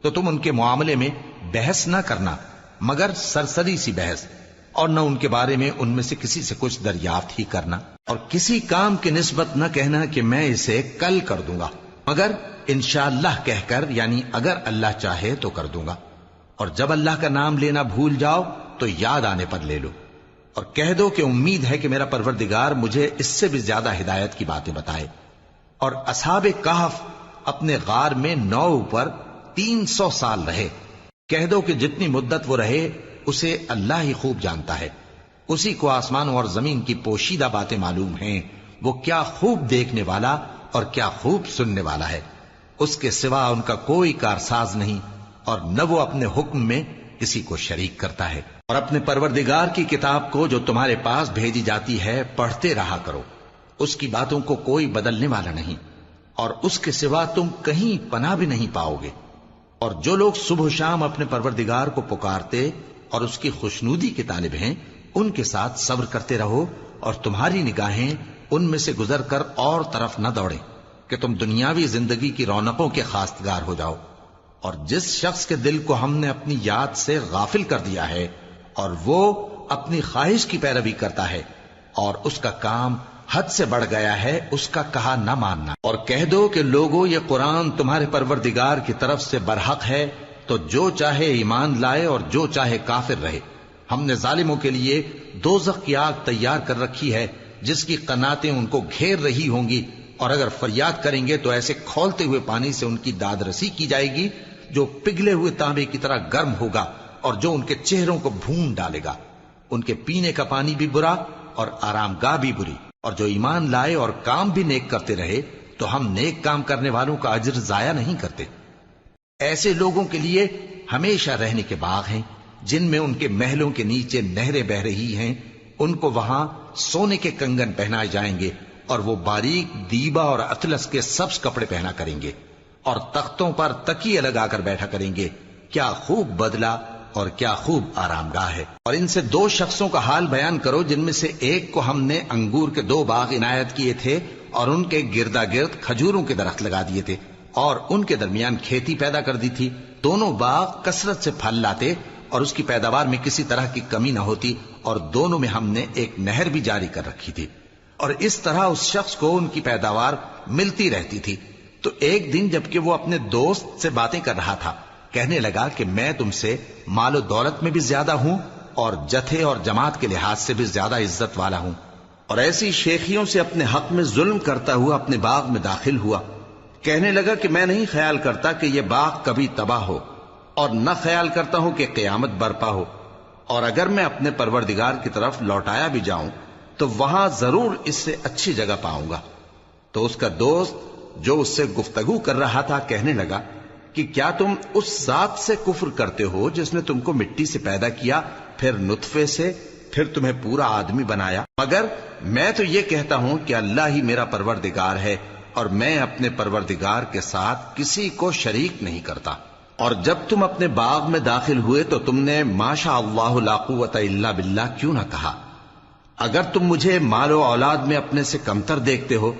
Speaker 1: تو تم ان کے معاملے میں بحث نہ کرنا مگر سرسری سی بحث، اور نہ ان کے بارے میں ان میں سے کسی سے کچھ دریافت ہی کرنا، اور کسی کام کی نسبت نہ کہنا کہ میں اسے کل کر دوں گا، مگر انشاءاللہ کہہ کر، یعنی اگر اللہ چاہے تو کر دوں گا۔ اور جب اللہ کا نام لینا بھول جاؤ تو یاد آنے پر لے لو، اور کہہ دو کہ امید ہے کہ میرا پروردگار مجھے اس سے بھی زیادہ ہدایت کی باتیں بتائے۔ اور اصحاب کہف اپنے غار میں 9 پر 300 سال رہے۔ کہہ دو کہ جتنی مدت وہ رہے اسے اللہ ہی خوب جانتا ہے، اسی کو آسمانوں اور زمین کی پوشیدہ باتیں معلوم ہیں، وہ کیا خوب دیکھنے والا اور کیا خوب سننے والا ہے۔ اس کے سوا ان کا کوئی کارساز نہیں، اور نہ وہ اپنے حکم میں کسی کو شریک کرتا ہے۔ اور اپنے پروردگار کی کتاب کو جو تمہارے پاس بھیجی جاتی ہے پڑھتے رہا کرو، اس کی باتوں کو کوئی بدلنے والا نہیں، اور اس کے سوا تم کہیں پناہ بھی نہیں پاؤ گے۔ اور جو لوگ صبح و شام اپنے پروردگار کو پکارتے اور اس کی خوشنودی کے طالب ہیں، ان کے ساتھ صبر کرتے رہو، اور تمہاری نگاہیں ان میں سے گزر کر اور طرف نہ دوڑیں کہ تم دنیاوی زندگی کی رونقوں کے خواستگار ہو جاؤ۔ اور جس شخص کے دل کو ہم نے اپنی یاد سے غافل کر دیا ہے اور وہ اپنی خواہش کی پیروی کرتا ہے اور اس کا کام حد سے بڑھ گیا ہے، اس کا کہا نہ ماننا۔ اور کہہ دو کہ لوگوں یہ قرآن تمہارے پروردگار کی طرف سے برحق ہے، تو جو چاہے ایمان لائے اور جو چاہے کافر رہے۔ ہم نے ظالموں کے لیے دوزخ کی آگ تیار کر رکھی ہے جس کی قناتیں ان کو گھیر رہی ہوں گی، اور اگر فریاد کریں گے تو ایسے کھولتے ہوئے پانی سے ان کی داد رسی کی جائے گی جو پگھلے ہوئے تانبے کی طرح گرم ہوگا، اور جو ان کے چہروں کو بھون ڈالے گا۔ ان کے پینے کا پانی بھی برا اور آرام گاہ بھی بری۔ اور جو ایمان لائے اور کام بھی نیک کرتے رہے تو ہم نیک کام کرنے والوں کا اجر ضائع نہیں کرتے۔ ایسے لوگوں کے لیے ہمیشہ رہنے کے باغ ہیں جن میں ان کے محلوں کے نیچے نہریں بہ رہی ہیں، ان کو وہاں سونے کے کنگن پہنائے جائیں گے، اور وہ باریک دیبا اور اطلس کے سبز کپڑے پہنا کریں گے، اور تختوں پر تکیے لگا کر بیٹھا کریں گے۔ کیا خوب بدلہ اور کیا خوب آرام گاہ ہے۔ اور ان سے 2 شخصوں کا حال بیان کرو جن میں سے ایک کو ہم نے انگور کے 2 باغ عنایت کیے تھے اور ان کے گردا گرد کھجوروں کے درخت لگا دیے تھے اور ان کے درمیان کھیتی پیدا کر دی تھی۔ دونوں باغ کثرت سے پھل لاتے اور اس کی پیداوار میں کسی طرح کی کمی نہ ہوتی، اور دونوں میں ہم نے ایک نہر بھی جاری کر رکھی تھی، اور اس طرح اس شخص کو ان کی پیداوار ملتی رہتی تھی۔ تو ایک دن جبکہ وہ اپنے دوست سے باتیں کر رہا تھا، کہنے لگا کہ میں تم سے مال و دولت میں بھی زیادہ ہوں اور جتھے اور جماعت کے لحاظ سے بھی زیادہ عزت والا ہوں، اور ایسی شیخیوں سے اپنے حق میں ظلم کرتا ہوا اپنے باغ میں داخل ہوا۔ کہنے لگا کہ میں نہیں خیال کرتا کہ یہ باغ کبھی تباہ ہو، اور نہ خیال کرتا ہوں کہ قیامت برپا ہو، اور اگر میں اپنے پروردگار کی طرف لوٹایا بھی جاؤں تو وہاں ضرور اس سے اچھی جگہ پاؤں گا۔ تو اس کا دوست جو اس سے گفتگو کر رہا تھا کہنے لگا کہ کیا تم اس ذات سے کفر کرتے ہو جس نے تم کو مٹی سے پیدا کیا، پھر نطفے سے، پھر تمہیں پورا آدمی بنایا؟ مگر میں تو یہ کہتا ہوں کہ اللہ ہی میرا پروردگار ہے، اور میں اپنے پروردگار کے ساتھ کسی کو شریک نہیں کرتا۔ اور جب تم اپنے باغ میں داخل ہوئے تو تم نے ما شاء اللہ لا قوت الا باللہ کیوں نہ کہا؟ اگر تم مجھے مال و اولاد میں اپنے سے کمتر دیکھتے ہو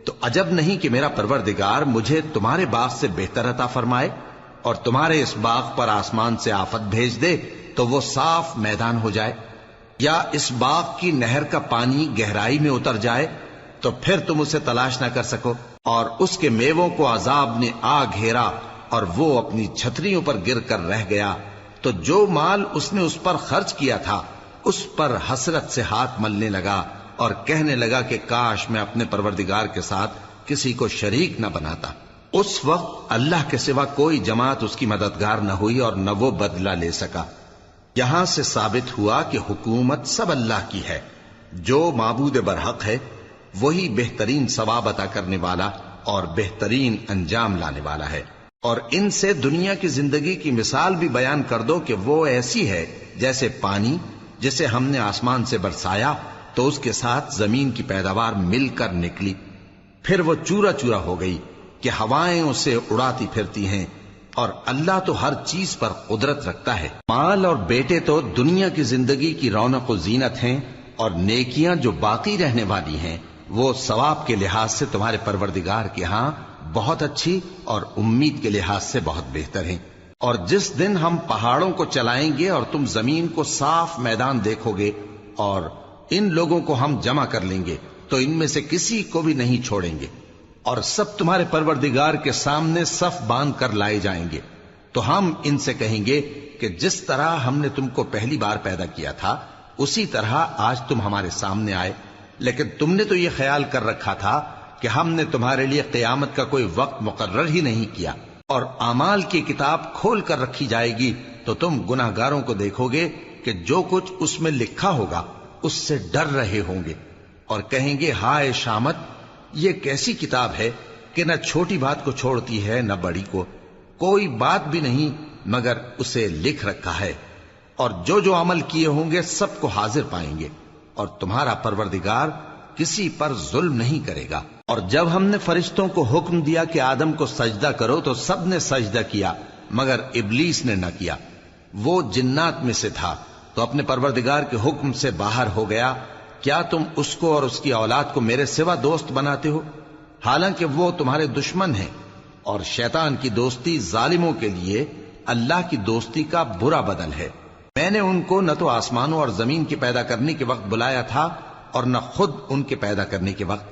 Speaker 1: تو عجب نہیں کہ میرا پروردگار مجھے تمہارے باغ سے بہتر عطا فرمائے۔ اور تمہارے اس باغ پر آسمان سے آفت بھیج دے تو وہ صاف میدان ہو جائے، یا اس باغ کی نہر کا پانی گہرائی میں اتر جائے تو پھر تم اسے تلاش نہ کر سکو، اور اس کے میووں کو عذاب نے آ گھیرا اور وہ اپنی چھتریوں پر گر کر رہ گیا، تو جو مال اس نے اس پر خرچ کیا تھا اس پر حسرت سے ہاتھ ملنے لگا اور کہنے لگا کہ کاش میں اپنے پروردگار کے ساتھ کسی کو شریک نہ بناتا۔ اس وقت اللہ کے سوا کوئی جماعت اس کی مددگار نہ ہوئی اور نہ وہ بدلہ لے سکا۔ یہاں سے ثابت ہوا کہ حکومت سب اللہ کی ہے، جو معبود برحق ہے وہی بہترین ثواب عطا کرنے والا اور بہترین انجام لانے والا ہے۔ اور ان سے دنیا کی زندگی کی مثال بھی بیان کر دو کہ وہ ایسی ہے جیسے پانی جسے ہم نے آسمان سے برسایا تو اس کے ساتھ زمین کی پیداوار مل کر نکلی، پھر وہ چورا چورا ہو گئی کہ ہوائیں اسے اڑاتی پھرتی ہیں، اور اللہ تو ہر چیز پر قدرت رکھتا ہے۔ مال اور بیٹے تو دنیا کی زندگی کی رونق و زینت ہیں، اور نیکیاں جو باقی رہنے والی ہیں وہ ثواب کے لحاظ سے تمہارے پروردگار کے ہاں بہت اچھی اور امید کے لحاظ سے بہت بہتر ہیں۔ اور جس دن ہم پہاڑوں کو چلائیں گے اور تم زمین کو صاف میدان دیکھو گے اور ان لوگوں کو ہم جمع کر لیں گے تو ان میں سے کسی کو بھی نہیں چھوڑیں گے، اور سب تمہارے پروردگار کے سامنے صف باندھ کر لائے جائیں گے، تو ہم ان سے کہیں گے کہ جس طرح ہم نے تم کو پہلی بار پیدا کیا تھا اسی طرح آج تم ہمارے سامنے آئے، لیکن تم نے تو یہ خیال کر رکھا تھا کہ ہم نے تمہارے لیے قیامت کا کوئی وقت مقرر ہی نہیں کیا، اور اعمال کی کتاب کھول کر رکھی جائے گی تو تم گناہگاروں کو دیکھو گے کہ جو کچھ اس میں لکھا ہوگا اس سے ڈر رہے ہوں گے، اور کہیں گے ہائے شامت، یہ کیسی کتاب ہے کہ نہ چھوٹی بات کو چھوڑتی ہے نہ بڑی کو، کوئی بات بھی نہیں مگر اسے لکھ رکھا ہے، اور جو جو عمل کیے ہوں گے سب کو حاضر پائیں گے، اور تمہارا پروردگار کسی پر ظلم نہیں کرے گا۔ اور جب ہم نے فرشتوں کو حکم دیا کہ آدم کو سجدہ کرو تو سب نے سجدہ کیا مگر ابلیس نے نہ کیا، وہ جنات میں سے تھا تو اپنے پروردگار کے حکم سے باہر ہو گیا۔ کیا تم اس کو اور اس کی اولاد کو میرے سوا دوست بناتے ہو، حالانکہ وہ تمہارے دشمن ہیں، اور شیطان کی دوستی ظالموں کے لیے اللہ کی دوستی کا برا بدل ہے۔ میں نے ان کو نہ تو آسمانوں اور زمین کے پیدا کرنے کے وقت بلایا تھا اور نہ خود ان کے پیدا کرنے کے وقت،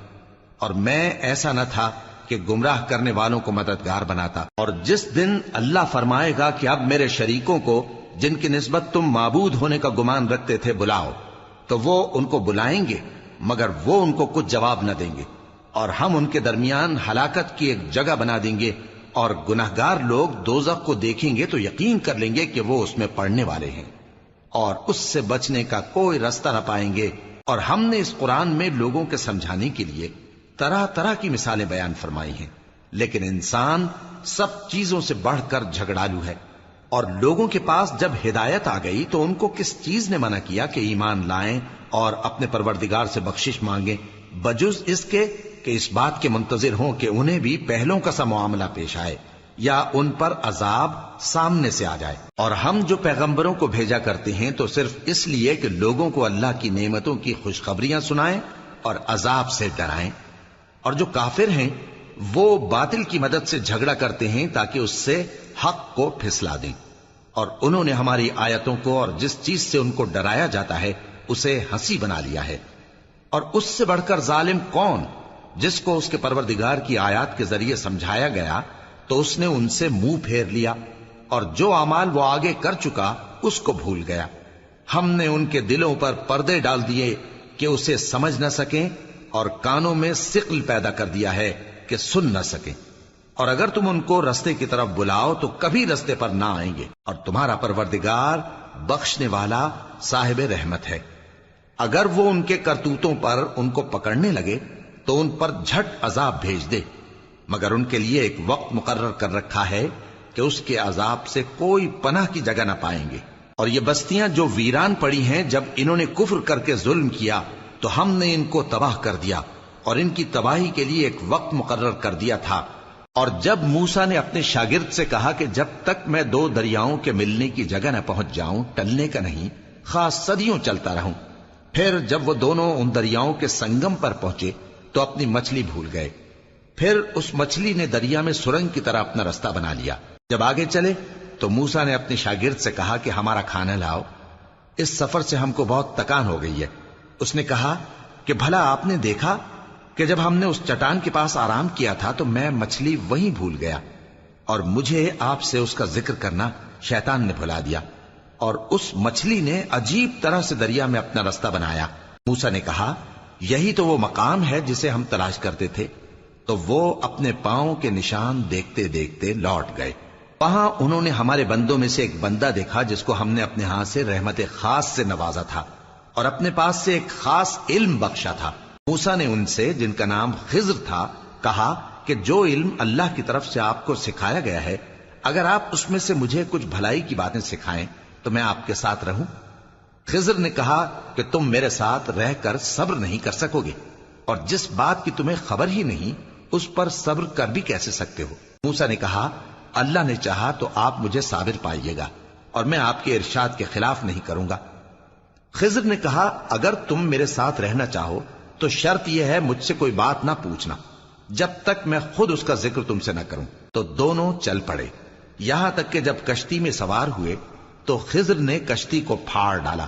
Speaker 1: اور میں ایسا نہ تھا کہ گمراہ کرنے والوں کو مددگار بناتا۔ اور جس دن اللہ فرمائے گا کہ اب میرے شریکوں کو جن کی نسبت تم معبود ہونے کا گمان رکھتے تھے بلاؤ، تو وہ ان کو بلائیں گے مگر وہ ان کو کچھ جواب نہ دیں گے، اور ہم ان کے درمیان ہلاکت کی ایک جگہ بنا دیں گے، اور گناہگار لوگ دوزخ کو دیکھیں گے تو یقین کر لیں گے کہ وہ اس میں پڑنے والے ہیں، اور اس سے بچنے کا کوئی راستہ نہ پائیں گے۔ اور ہم نے اس قرآن میں لوگوں کے سمجھانے کے لیے طرح طرح کی مثالیں بیان فرمائی ہیں، لیکن انسان سب چیزوں سے بڑھ کر جھگڑالو ہے، اور لوگوں کے پاس جب ہدایت آ گئی تو ان کو کس چیز نے منع کیا کہ ایمان لائیں اور اپنے پروردگار سے بخشش مانگیں، بجز اس کے کہ اس بات کے منتظر ہوں کہ انہیں بھی پہلوں کا سا معاملہ پیش آئے یا ان پر عذاب سامنے سے آ جائے۔ اور ہم جو پیغمبروں کو بھیجا کرتے ہیں تو صرف اس لیے کہ لوگوں کو اللہ کی نعمتوں کی خوشخبریاں سنائیں اور عذاب سے ڈرائیں، اور جو کافر ہیں وہ باطل کی مدد سے جھگڑا کرتے ہیں تاکہ اس سے حق کو پھسلا دیں، اور انہوں نے ہماری آیتوں کو اور جس چیز سے ان کو ڈرایا جاتا ہے اسے ہنسی بنا لیا ہے۔ اور اس سے بڑھ کر ظالم کون، جس کو اس کے پروردگار کی آیات کے ذریعے سمجھایا گیا تو اس نے ان سے منہ پھیر لیا، اور جو اعمال وہ آگے کر چکا اس کو بھول گیا۔ ہم نے ان کے دلوں پر پردے ڈال دیے کہ اسے سمجھ نہ سکیں، اور کانوں میں ثقل پیدا کر دیا ہے کہ سن نہ سکیں، اور اگر تم ان کو رستے کی طرف بلاؤ تو کبھی رستے پر نہ آئیں گے، اور تمہارا پروردگار بخشنے والا صاحب رحمت ہے۔ اگر وہ ان کے کرتوتوں پر ان کو پکڑنے لگے تو ان پر جھٹ عذاب بھیج دے، مگر ان کے لیے ایک وقت مقرر کر رکھا ہے کہ اس کے عذاب سے کوئی پناہ کی جگہ نہ پائیں گے۔ اور یہ بستیاں جو ویران پڑی ہیں، جب انہوں نے کفر کر کے ظلم کیا تو ہم نے ان کو تباہ کر دیا، اور ان کی تباہی کے لیے ایک وقت مقرر کر دیا تھا۔ اور جب موسیٰ نے اپنے شاگرد سے کہا کہ جب تک میں دو دریاؤں کے ملنے کی جگہ نہ پہنچ جاؤں ٹلنے کا نہیں، خاص صدیوں چلتا رہوں، پھر جب وہ دونوں ان دریاؤں کے سنگم پر پہنچے تو اپنی مچھلی بھول گئے، پھر اس مچھلی نے دریا میں سرنگ کی طرح اپنا رستہ بنا لیا، جب آگے چلے تو موسیٰ نے اپنے شاگرد سے کہا کہ ہمارا کھانا لاؤ، اس سفر سے ہم کو بہت تکان ہو گئی ہے۔ اس نے کہا کہ بھلا آپ نے دیکھا کہ جب ہم نے اس چٹان کے پاس آرام کیا تھا تو میں مچھلی وہیں بھول گیا، اور مجھے آپ سے اس کا ذکر کرنا شیطان نے بھلا دیا، اور اس مچھلی نے عجیب طرح سے دریا میں اپنا رستہ بنایا۔ موسیٰ نے کہا یہی تو وہ مقام ہے جسے ہم تلاش کرتے تھے۔ تو وہ اپنے پاؤں کے نشان دیکھتے دیکھتے لوٹ گئے۔ وہاں انہوں نے ہمارے بندوں میں سے ایک بندہ دیکھا جس کو ہم نے اپنے ہاں سے رحمت خاص سے نوازا تھا اور اپنے پاس سے ایک خاص علم بخشا تھا۔ موسیٰ نے ان سے، جن کا نام خضر تھا، کہا کہ جو علم اللہ کی طرف سے آپ کو سکھایا گیا ہے، اگر آپ اس میں سے مجھے کچھ بھلائی کی باتیں سکھائیں تو میں آپ کے ساتھ رہوں۔ خضر نے کہا کہ تم میرے ساتھ رہ کر صبر نہیں کر سکو گے، اور جس بات کی تمہیں خبر ہی نہیں اس پر صبر کر بھی کیسے سکتے ہو؟ موسیٰ نے کہا اللہ نے چاہا تو آپ مجھے صابر پائیے گا، اور میں آپ کے ارشاد کے خلاف نہیں کروں گا۔ خضر نے کہا اگر تم میرے ساتھ رہنا چاہو تو شرط یہ ہے مجھ سے کوئی بات نہ پوچھنا جب تک میں خود اس کا ذکر تم سے نہ کروں۔ تو دونوں چل پڑے، یہاں تک کہ جب کشتی میں سوار ہوئے تو خضر نے کشتی کو پھاڑ ڈالا۔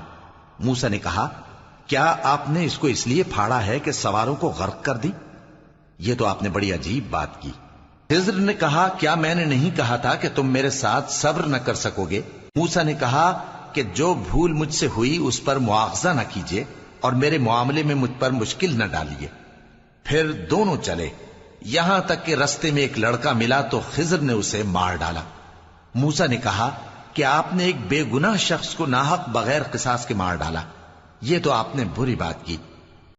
Speaker 1: موسیٰ نے کہا کیا آپ نے اس کو اس لیے پھاڑا ہے کہ سواروں کو غرق کر دی؟ یہ تو آپ نے بڑی عجیب بات کی۔ خضر نے کہا کیا میں نے نہیں کہا تھا کہ تم میرے ساتھ صبر نہ کر سکو گے؟ موسیٰ نے کہا کہ جو بھول مجھ سے ہوئی اس پر مواخذہ نہ کیجیے اور میرے معاملے میں مجھ پر مشکل نہ ڈالیے۔ پھر دونوں چلے، یہاں تک کہ رستے میں ایک لڑکا ملا تو خضر نے اسے مار ڈالا۔ موسیٰ نے کہا کہ آپ نے ایک بے گناہ شخص کو ناحق بغیر قصاص کے مار ڈالا، یہ تو آپ نے بری بات کی۔